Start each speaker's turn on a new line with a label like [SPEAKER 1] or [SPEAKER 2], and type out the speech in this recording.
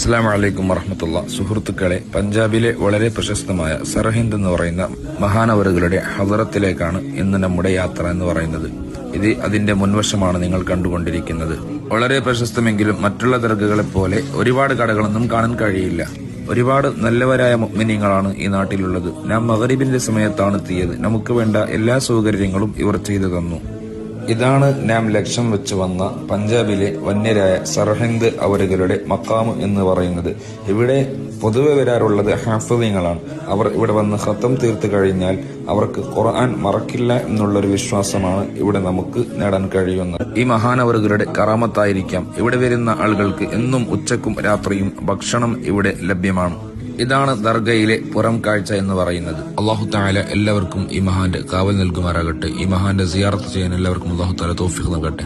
[SPEAKER 1] അസ്സലാമു അലൈക്കും വറഹ്മത്തുള്ളാ. സുഹൃത്തുക്കളെ, പഞ്ചാബിലെ വളരെ പ്രശസ്തമായ സർഹിന്ദ് എന്ന് പറയുന്ന മഹാനവറുകളുടെ ഹദറത്തിലേക്കാണ് ഇന്ന് നമ്മുടെ യാത്ര എന്ന് പറയുന്നത്. ഇത് അതിന്റെ മുൻവശമാണ് നിങ്ങൾ കണ്ടുകൊണ്ടിരിക്കുന്നത്. വളരെ പ്രശസ്തമെങ്കിലും മറ്റുള്ള ദർഗകളെ പോലെ ഒരുപാട് കടകളൊന്നും കാണാൻ കഴിയില്ല. ഒരുപാട് നല്ലവരായ മുഅ്മിനീങ്ങളാണ് ഈ നാട്ടിലുള്ളത്. നാം മഗ്രിബിന്റെ സമയത്താണ് എത്തിയത്. നമുക്ക് വേണ്ട എല്ലാ സൗകര്യങ്ങളും ഇവർ ചെയ്തു തന്നു. ഇതാണ് നാം ലക്ഷ്യം വെച്ച് വന്ന പഞ്ചാബിലെ വന്യരായ സർഹിന്ദ് അവരുകളുടെ മഖാം എന്ന് പറയുന്നത്. ഇവിടെ പൊതുവെ വരാറുള്ളത് ഹാഫിളീങ്ങളാണ്. അവർ ഇവിടെ വന്ന് ഖത്തം തീർത്ത് കഴിഞ്ഞാൽ അവർക്ക് ഖുർആൻ മറക്കില്ല എന്നുള്ളൊരു വിശ്വാസമാണ് ഇവിടെ നമുക്ക് നേടാൻ കഴിയുന്നത്. ഈ മഹാനവറുകളുടെ കറാമത്തായിരിക്കാം ഇവിടെ വരുന്ന ആളുകൾക്ക് എന്നും ഉച്ചക്കും രാത്രിയും ഭക്ഷണം ഇവിടെ ലഭ്യമാണ്. ഇതാണ് ദർഗയിലെ പുറം കാഴ്ച എന്ന് പറയുന്നത്. അല്ലാഹു തആല എല്ലാവർക്കും ഈ മഹാന്റെ കാവൽ നൽകുമാറാകട്ടെ. ഈ മഹാന്റെ സിയാറത്ത് ചെയ്യാൻ എല്ലാവർക്കും അല്ലാഹു തആല തൗഫീഖ് നൽകട്ടെ.